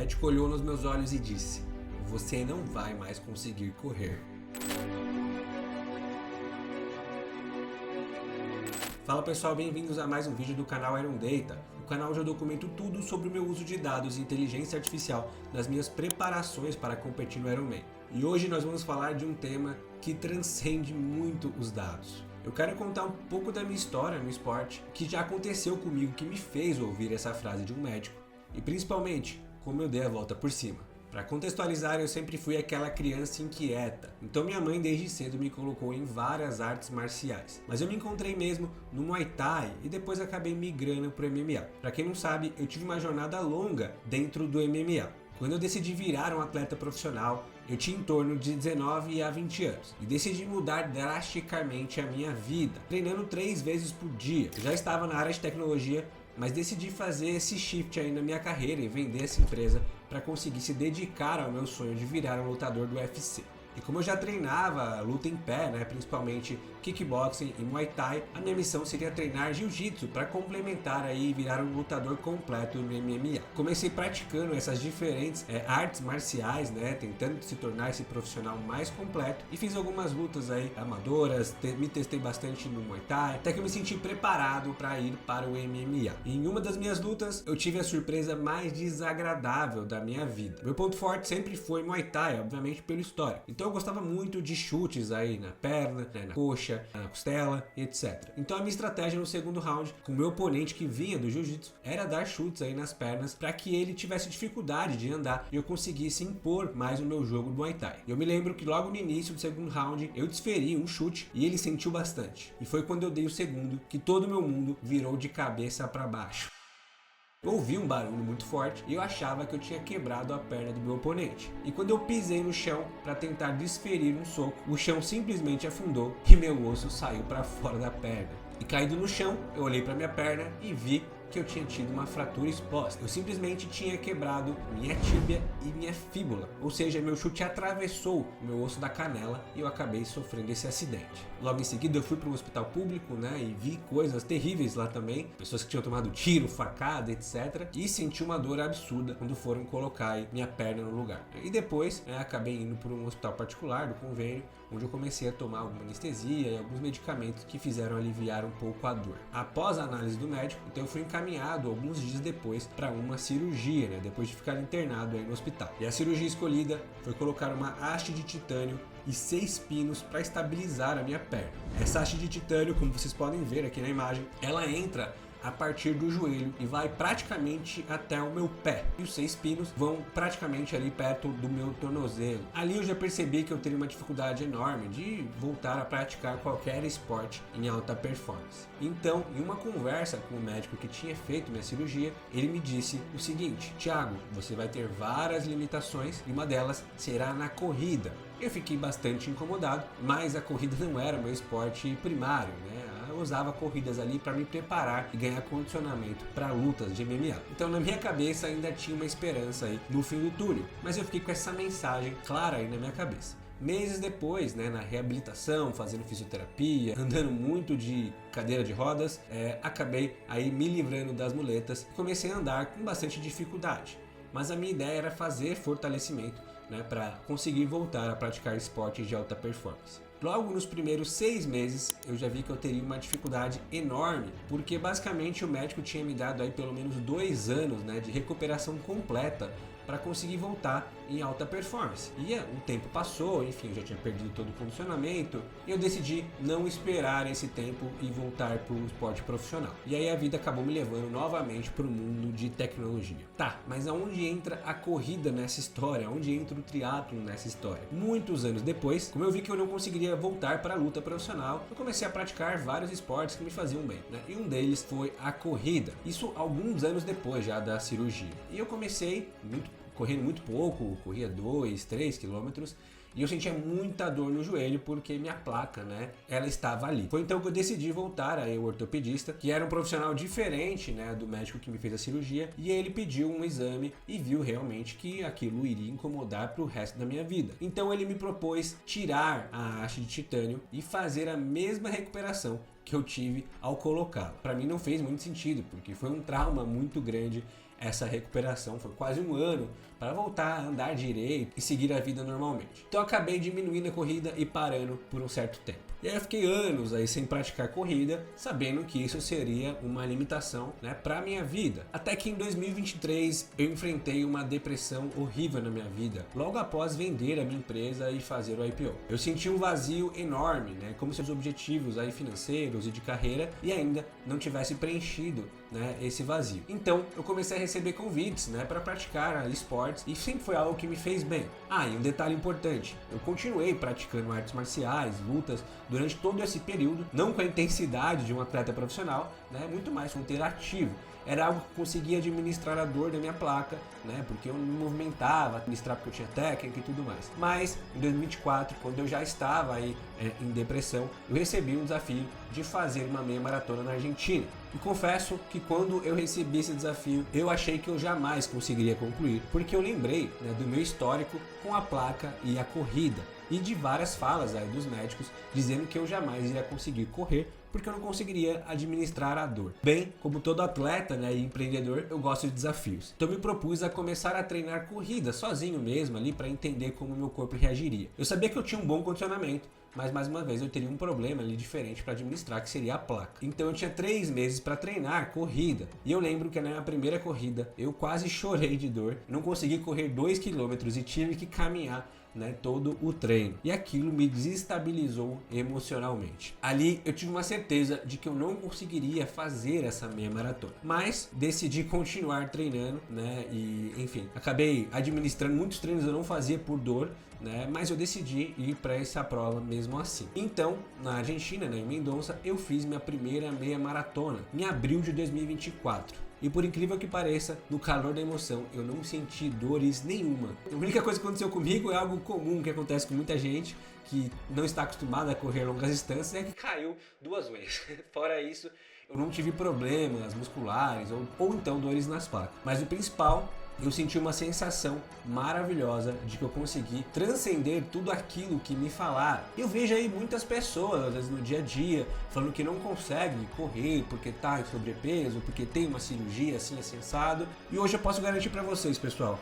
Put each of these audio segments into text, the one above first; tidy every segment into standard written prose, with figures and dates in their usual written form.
médico olhou nos meus olhos e disse: "Você não vai mais conseguir correr." Fala pessoal, bem-vindos a mais um vídeo do canal Iron Data, o canal onde eu documento tudo sobre o meu uso de dados e inteligência artificial nas minhas preparações para competir no Ironman. E hoje nós vamos falar de um tema que transcende muito os dados. Eu quero contar um pouco da minha história no esporte, o que já aconteceu comigo que me fez ouvir essa frase de um médico, e principalmente, como eu dei a volta por cima. Para contextualizar, eu sempre fui aquela criança inquieta, então minha mãe desde cedo me colocou em várias artes marciais. Mas eu me encontrei mesmo no Muay Thai e depois acabei migrando para o MMA. Para quem não sabe, eu tive uma jornada longa dentro do MMA. Quando eu decidi virar um atleta profissional, eu tinha em torno de 19 a 20 anos e decidi mudar drasticamente a minha vida, treinando 3 vezes por dia. Eu já estava na área de tecnologia, mas decidi fazer esse shift aí na minha carreira e vender essa empresa para conseguir se dedicar ao meu sonho de virar um lutador do UFC. E como eu já treinava luta em pé, principalmente kickboxing e Muay Thai, a minha missão seria treinar Jiu-Jitsu para complementar aí e virar um lutador completo no MMA. Comecei praticando essas diferentes artes marciais, tentando se tornar esse profissional mais completo e fiz algumas lutas aí amadoras, me testei bastante no Muay Thai, até que eu me senti preparado para ir para o MMA. E em uma das minhas lutas, eu tive a surpresa mais desagradável da minha vida. Meu ponto forte sempre foi Muay Thai, obviamente pelo histórico. Então eu gostava muito de chutes aí na perna, na coxa, na costela, etc. Então a minha estratégia no segundo round, com o meu oponente que vinha do jiu-jitsu, era dar chutes aí nas pernas para que ele tivesse dificuldade de andar e eu conseguisse impor mais o meu jogo do Muay Thai. Eu me lembro que logo no início do segundo round eu desferi um chute e ele sentiu bastante. E foi quando eu dei o segundo que todo o meu mundo virou de cabeça para baixo. Eu ouvi um barulho muito forte e eu achava que eu tinha quebrado a perna do meu oponente. E quando eu pisei no chão para tentar desferir um soco, o chão simplesmente afundou e meu osso saiu para fora da perna. E caído no chão, eu olhei para minha perna e vi que eu tinha tido uma fratura exposta. Eu simplesmente tinha quebrado minha tíbia e minha fíbula, ou seja, meu chute atravessou o meu osso da canela e eu acabei sofrendo esse acidente. Logo em seguida eu fui para um hospital público, e vi coisas terríveis lá também, pessoas que tinham tomado tiro, facada, etc. E senti uma dor absurda quando foram colocar minha perna no lugar. E depois acabei indo para um hospital particular do convênio, onde eu comecei a tomar alguma anestesia e alguns medicamentos que fizeram aliviar um pouco a dor. Após a análise do médico, então eu fui encaminhado alguns dias depois para uma cirurgia, depois de ficar internado aí no hospital. E a cirurgia escolhida foi colocar uma haste de titânio e 6 pinos para estabilizar a minha perna. Essa haste de titânio, como vocês podem ver aqui na imagem, ela entra a partir do joelho e vai praticamente até o meu pé. E os 6 pinos vão praticamente ali perto do meu tornozelo. Ali eu já percebi que eu teria uma dificuldade enorme de voltar a praticar qualquer esporte em alta performance. Então, em uma conversa com o médico que tinha feito minha cirurgia, ele me disse o seguinte: Thiago, você vai ter várias limitações e uma delas será na corrida. Eu fiquei bastante incomodado, mas a corrida não era meu esporte primário, Eu usava corridas ali para me preparar e ganhar condicionamento para lutas de MMA. Então na minha cabeça ainda tinha uma esperança aí no fim do túnel, mas eu fiquei com essa mensagem clara aí na minha cabeça. Meses depois, na reabilitação, fazendo fisioterapia, andando muito de cadeira de rodas, acabei aí me livrando das muletas e comecei a andar com bastante dificuldade. Mas a minha ideia era fazer fortalecimento, para conseguir voltar a praticar esportes de alta performance. Logo nos primeiros 6 meses eu já vi que eu teria uma dificuldade enorme, porque basicamente o médico tinha me dado aí pelo menos 2 anos de recuperação completa para conseguir voltar em alta performance. E o tempo passou, enfim, eu já tinha perdido todo o condicionamento e eu decidi não esperar esse tempo e voltar para o esporte profissional. E aí a vida acabou me levando novamente para o mundo de tecnologia. Tá, mas aonde entra a corrida nessa história? Onde entra o triatlon nessa história? Muitos anos depois, como eu vi que eu não conseguiria voltar para a luta profissional, eu comecei a praticar vários esportes que me faziam bem, E um deles foi a corrida. Isso alguns anos depois já da cirurgia. E eu comecei correndo muito pouco, corria 2, 3 quilômetros e eu sentia muita dor no joelho porque minha placa, ela estava ali. Foi então que eu decidi voltar aí ao ortopedista, que era um profissional diferente, do médico que me fez a cirurgia, e ele pediu um exame e viu realmente que aquilo iria incomodar para o resto da minha vida. Então ele me propôs tirar a haste de titânio e fazer a mesma recuperação que eu tive ao colocá-la. Para mim não fez muito sentido, porque foi um trauma muito grande essa recuperação, foi quase um ano para voltar a andar direito e seguir a vida normalmente. Então eu acabei diminuindo a corrida e parando por um certo tempo. E aí eu fiquei anos aí sem praticar corrida, sabendo que isso seria uma limitação, né, para minha vida. Até que em 2023 eu enfrentei uma depressão horrível na minha vida, logo após vender a minha empresa e fazer o IPO. Eu senti um vazio enorme, né, como se os objetivos aí financeiros e de carreira e ainda não tivesse preenchido, né, esse vazio. Então eu comecei a receber convites, né, para praticar esportes e sempre foi algo que me fez bem. E um detalhe importante, eu continuei praticando artes marciais, lutas durante todo esse período, não com a intensidade de um atleta profissional, né, muito mais com ter ativo. Era algo que eu conseguia administrar a dor da minha placa, né, porque eu me movimentava, administrar porque eu tinha técnica e tudo mais. Mas em 2024, quando eu já estava aí em depressão, eu recebi um desafio de fazer uma meia maratona na Argentina. E confesso que quando eu recebi esse desafio, eu achei que eu jamais conseguiria concluir, porque eu lembrei, né, do meu histórico com a placa e a corrida, e de várias falas aí dos médicos dizendo que eu jamais iria conseguir correr porque eu não conseguiria administrar a dor. Bem, como todo atleta, né, e empreendedor, eu gosto de desafios. Então me propus a começar a treinar corrida sozinho mesmo ali para entender como meu corpo reagiria. Eu sabia que eu tinha um bom condicionamento, mas mais uma vez eu teria um problema ali diferente para administrar, que seria a placa. Então eu tinha 3 meses para treinar corrida. E eu lembro que na minha primeira corrida eu quase chorei de dor, não consegui correr 2 km e tive que caminhar, né, todo o treino. E aquilo me desestabilizou emocionalmente. Ali eu tive uma certeza de que eu não conseguiria fazer essa meia maratona. Mas decidi continuar treinando, né, e enfim, acabei administrando muitos treinos eu não fazia por dor, né, mas eu decidi ir para essa prova mesmo assim. Então, na Argentina, né, em Mendoza, eu fiz minha primeira meia maratona em abril de 2024. E por incrível que pareça, no calor da emoção, eu não senti dores nenhuma. A única coisa que aconteceu comigo é algo comum que acontece com muita gente que não está acostumada a correr longas distâncias, é que caiu 2 vezes. Fora isso, eu não tive problemas musculares ou então dores nas placas. Mas o principal, eu senti uma sensação maravilhosa de que eu consegui transcender tudo aquilo que me falaram. Eu vejo aí muitas pessoas, às vezes no dia a dia, falando que não conseguem correr porque tá em sobrepeso, porque tem uma cirurgia assim assensado. E hoje eu posso garantir para vocês, pessoal,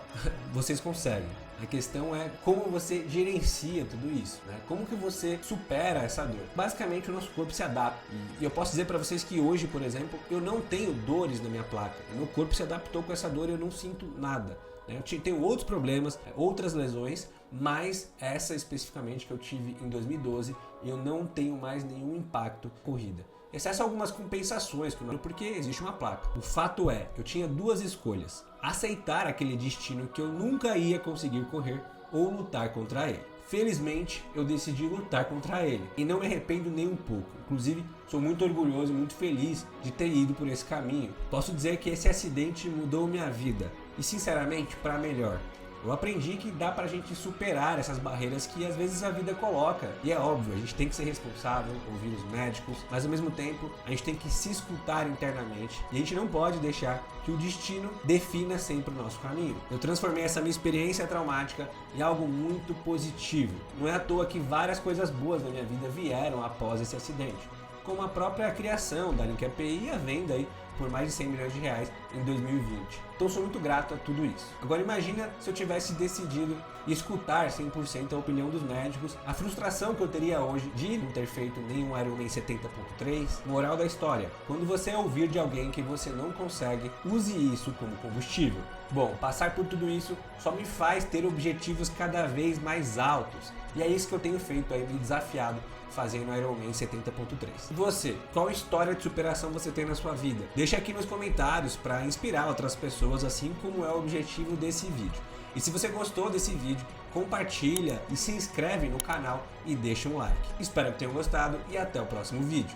vocês conseguem. A questão é como você gerencia tudo isso, né? Como que você supera essa dor. Basicamente o nosso corpo se adapta. E eu posso dizer para vocês que hoje, por exemplo, eu não tenho dores na minha placa. O meu corpo se adaptou com essa dor e eu não sinto nada. Eu tenho outros problemas, outras lesões, mas essa especificamente que eu tive em 2012, eu não tenho mais nenhum impacto na corrida. Exceto algumas compensações, porque existe uma placa. O fato é, eu tinha 2 escolhas. Aceitar aquele destino que eu nunca ia conseguir correr ou lutar contra ele. Felizmente, eu decidi lutar contra ele e não me arrependo nem um pouco. Inclusive, sou muito orgulhoso e muito feliz de ter ido por esse caminho. Posso dizer que esse acidente mudou minha vida e, sinceramente, para melhor. Eu aprendi que dá pra gente superar essas barreiras que às vezes a vida coloca. E é óbvio, a gente tem que ser responsável, ouvir os médicos, mas ao mesmo tempo a gente tem que se escutar internamente. E a gente não pode deixar que o destino defina sempre o nosso caminho. Eu transformei essa minha experiência traumática em algo muito positivo. Não é à toa que várias coisas boas na minha vida vieram após esse acidente, como a própria criação da Link API e a venda aí por mais de 100 milhões de reais em 2020. Então sou muito grato a tudo isso. Agora imagina se eu tivesse decidido escutar 100% a opinião dos médicos, a frustração que eu teria hoje de não ter feito nenhum Ironman 70.3. Moral da história, quando você ouvir de alguém que você não consegue, use isso como combustível. Bom, passar por tudo isso só me faz ter objetivos cada vez mais altos. E é isso que eu tenho feito aí, me desafiado fazendo Ironman 70.3. E você, qual história de superação você tem na sua vida? Deixa aqui nos comentários para inspirar outras pessoas, assim como é o objetivo desse vídeo. E se você gostou desse vídeo, compartilha e se inscreve no canal e deixa um like. Espero que tenham gostado e até o próximo vídeo.